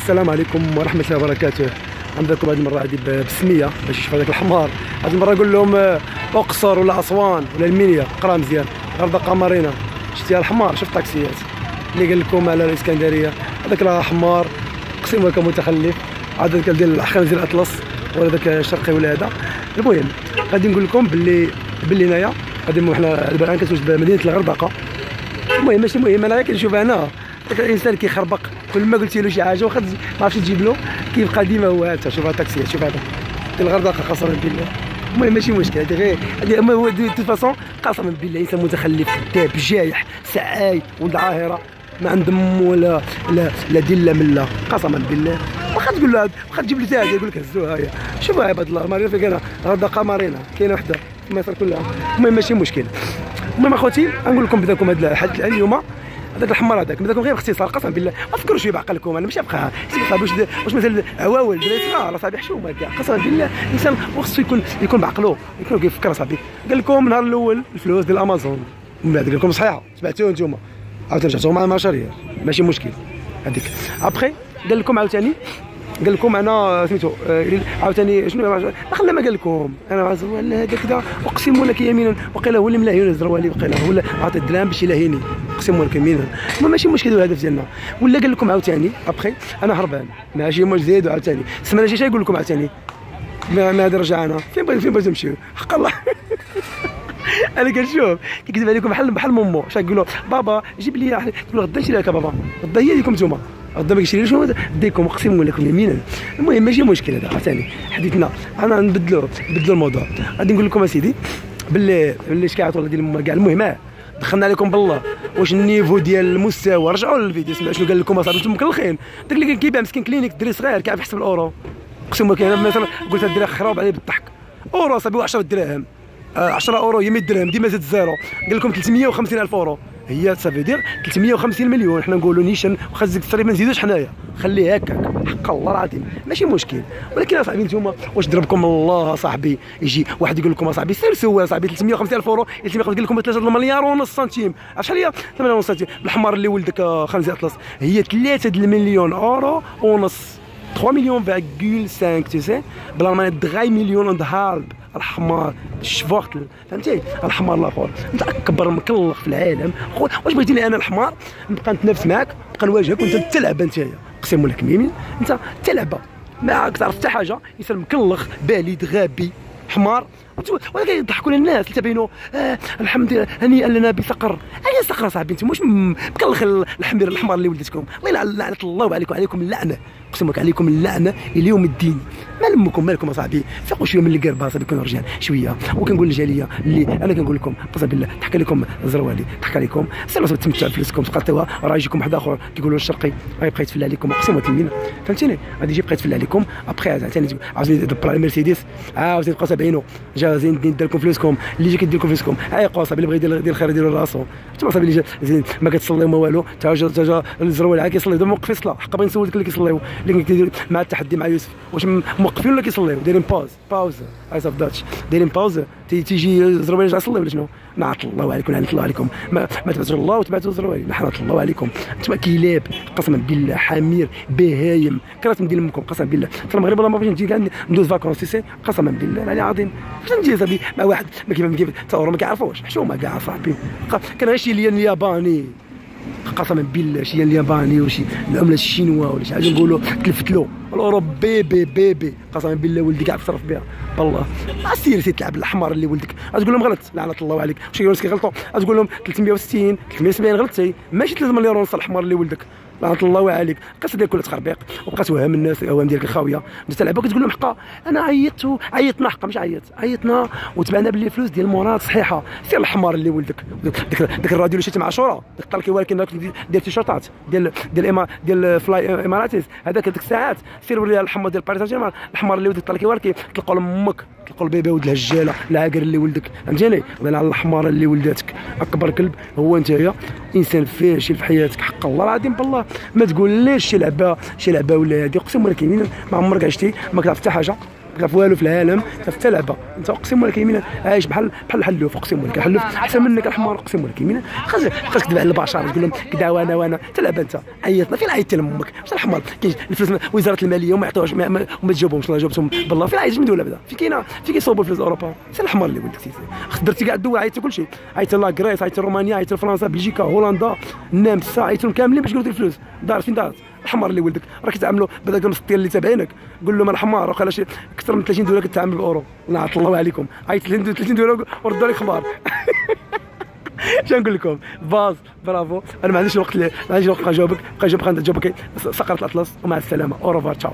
السلام عليكم ورحمه الله وبركاته. عندكم هذه المره هذه بالسميه باش يشوف هذاك الحمار. هذه المره نقول لهم اقصر ولا اسوان ولا المنيا، قرا مزيان غردقه مارينا. شتي الحمار، شفت الطاكسيات اللي قال لكم على الاسكندريه، هذاك راه حمار اقسم لكم متخلف. هذاك ديال خنزير الاطلس ولا ذاك الشرقي ولا هذا. المهم غادي نقول لكم باللي هنايا غادي حنا الان كنسوق بمدينه الغردقه. المهم ماشي مهم، انا كنشوف هنا داك الانسان كيخربق، كل ما قلتي له شي حاجه واخا ما عرفتش تجيب له كيبقى ديما هو. انت شوف الطاكسيات، شوف هذا ديال الغردقه قسما بالله. المهم ماشي مشكل، هذه غير هذه هو دو فاسون. قسما بالله انسان متخلف كذاب جايح سعاي ولد عاهره، ما عند ولا لا دين لا مله قسما بالله. واخا تقول له واخا تجيب له حتى هذه يقول لك هزوها هي. شوف عباد الله مارينا فين كاينه غردقه مارينا كاينه وحده في مصر كلها. المهم ماشي مشكل. المهم اخوتي نقول لكم بداكم هذا الحد اليوم هذاك الحمار هذاك بداكم غير باختصار قسما بالله. ما تفكروش شويه بعقلكم، انا ماشي ابقى واش مثلا عواول دراري صغار اصاحبي حشومه كاع. قسما بالله الانسان خصو يكون بعقلو، يكون كيفكر اصاحبي. قال لكم النهار الاول الفلوس ديال امازون، من بعد قال لكم صحيحه سمعتوها نتوما، عاوتاني رجعتوا مع المشاريع ماشي مشكل هذيك. ابخي قال لكم عاوتاني قال لكم انا سميتو عاوتاني شنو خلى ما قال لكم انا هذا كذا. اقسم لك يمينا وقيل هو اللي ملاهي الزروالي وقيل هو اللي عطى الدرهم باش يلاهيني. اقسم لك يمينا ماشي مشكل الهدف ديالنا. ولا قال لكم عاوتاني ابخي انا هربان ماشي زيد. عاوتاني السمانه الجايه يقول لكم عاوتاني ما هذا رجعنا فين بغيتو نمشيو حق الله. انا كنشوف كيكذب عليكم بحال مامو. اش كيقولوا بابا جيب لي، تقولوا غدا نشري لك بابا، غدا هي ليكم نتوما، غدا ما كيشري شنو ديكم اقسم لكم يمينا. المهم ماشي مشكل هذا عاوتاني حديثنا. انا نبدلوا الموضوع. غادي نقول لكم اسيدي باللي شكاعات ولا ديال كاع. المهم دخلنا عليكم بالله واش النيفو ديال المستوى. رجعوا للفيديو سمعوا شنو قال لكم اصاحبي، انتم مكلخين. داك اللي كان كيبيع مسكين كلينيك دري صغير كيعرف يحسب الاورو. اقسم لك انا مثلا قلت الدراري خراب عليه بالضحك. اورو صاحبي 10 دراهم 10 اورو هي 100 درهم ديما زاد الزيرو. قال لكم 350,000 اورو هي صافي دير 350 مليون. حنا نقولوا نيشان واخا زيد التصريف ما نزيدوش حنايا، خليه هكاك حق الله العظيم ماشي مشكل. ولكن اصاحبي نتوما واش ضربكم الله صاحبي يجي واحد يقول لكم اصاحبي سير سوا صاحبي 350,000 اورو اللي قال لكم 3 مليار ونص سنتيم. عرفت شحال هي 8 ونص سنتيم بالحمار اللي ولدك خنزير اطلس؟ هي 3 المليون اورو ونص 3 مليون فاغول 5 tu sais بالالماني 3 مليون اند هالب. الحمار الشفوختل فهمتي، الحمار الاخر انت اكبر مكلخ في العالم. واش بغيتيني انا الحمار نبقى نتنافس معاك نبقى نواجهك وانت تلعب انت؟ اقسم لك يمين انت تلعب ما تعرف حتى حاجه. انسان مكلخ بالد غبي حمار. ولكن يضحكوا الناس تبينوا الحمد لله هنيئا لنا بصقر. اي صقر صاحبي انت واش مكلخ الحمار اللي ولدتكم. الله لعنه الله عليكم، عليكم اللعنه اقسم لك عليكم اللعنه الى يوم الدين. ما لمكم مالكم اصاحبي، فيقوا شويه من القربه صاحبي كونوا رجال شويه. وكنقول للجاليه اللي انا كنقول لكم قسم بالله ضحك عليكم الزروالي ضحك عليكم سيروا تمتعوا بفلوسكم تقطعوها وراه يجيكم واحد اخر كيقولوا الشرقي غيبقى يتفلى عليكم. اقسم لك بالله فهمتيني غادي يجي يبقى يتفلى عليكم. ابخي ثاني عاوتاني دبر على المرسيدس عاوتاني تبقاو تابعينو جا زين دير لكم فلوسكم اللي يجي كيدير لكم فلوسكم. عيقوا صاحبي اللي بغى يدير الخير يديروا راسو. انتما صاحبي اللي زين ما كتصليو ما والو تا جا الزروالي عا كيصلي دابا موقف الصلاه. حق بغي نسولك اللي كيصليو اللي كيدير مع التحدي مع يوسف واش موقفين ولا كيصليو دايرين باوز ايس اوف داتش دايرين باوز تيجي الزروالي يرجع يصلي ولا شنو؟ لعنة الله عليكم لعنة الله عليكم. ما تبعتوش الله وتبعتوا الزروالي لعنة الله عليكم. انتما كلاب قسما بالله حمير بهايم كرهت ندير لكم قسما بالله. في المغرب والله ما بغيتش نجي كاع ندوز فاكونس سي قسما بالله العلي العظيم. فاش نجي صاحبي مع واحد ما كيف تصوروا ما كيعرفوش حشومه كاع صاحبي. كان غير شي الياباني قسما بالله شي الياباني وشي العمله الشينوا ولا شي حاجه نقولوا تلفت له الاوروبي بيبي قسما بالله ولدي كاع تصرف بها والله. سير تلعب الحمار اللي ولدك تقول لهم غلط لعنه الله عليك. واش كيقولوا كيغلطوا تقول لهم 360 370 غلطتي ماشي 3 مليار ونص الحمار اللي ولدك لعنة الله عليك. القصه ديالك كلها تخربيق وبقات وهم الناس الاوهام ديالك الخاويه. انت تلعب كتقول لهم حقا انا عيطنا حقا مش عيطنا وتبعنا باللي الفلوس ديال المورات صحيحه. سير الحمار اللي ولدك داك الراديو اللي شريتي مع عاشوره داك الطلقي ولكن ديال تيشيرتات ديال فلاي اماراتيز هذاك ديك الساعات. سير وري الحمار ديال باريس سان الحمار اللي ولدك الطلقي ولكن تلقاو لامك تلقاو البيبي ولد الهجاله العاقر اللي ولدك فهمتيني. ولا على الحمار اللي ولداتك اكبر كلب هو انت انسان فاشل في حياتك حق الله العظيم بالله. ما تقول ليش شي لعبه ولا هذه اقسم لك يمين ما عمرك عشتي ما كتعرف حتى حاجه تعرف والو في العالم، حتى لعبه انت اقسم لك يمين عايش بحال حلوف، اقسم لك حلوف احسن منك الحمار، اقسم لك يمين خاصك تدبع على البشر تقول لهم كدا وانا تلعب انت عيطنا فين عيطت لامك واش الحمار كاين الفلوس وزاره الماليه وما يعطوهاش وما تجاوبهمش الله جاوبتهم بالله فين عايش من دوله بعدا فين كيصوبوا الفلوس اوروبا سي الحمار اللي ولدك سيدي درتي كاع الدول عيطت كل شيء عيطت لا غريس عيطت رومانيا عيطت فرنسا بلجيكا هولندا النمسا عيطتهم كاملين باش يقولوا الفلوس دار فين دارت الحمار اللي ولدك راك كتعاملوا بهذاك المسطير اللي تابعينك قول لهم الحمار واخا شي اكثر من 30 دوله كتعامل بالاورو نعط الله عليكم عيط 30 دوله وردوا لك خمار شنو نقول لكم باز برافو انا ما عنديش الوقت ما عنديش الوقت نجاوبك نجاوبك سقرة الاطلس ومع السلامه اوروفار تشاو.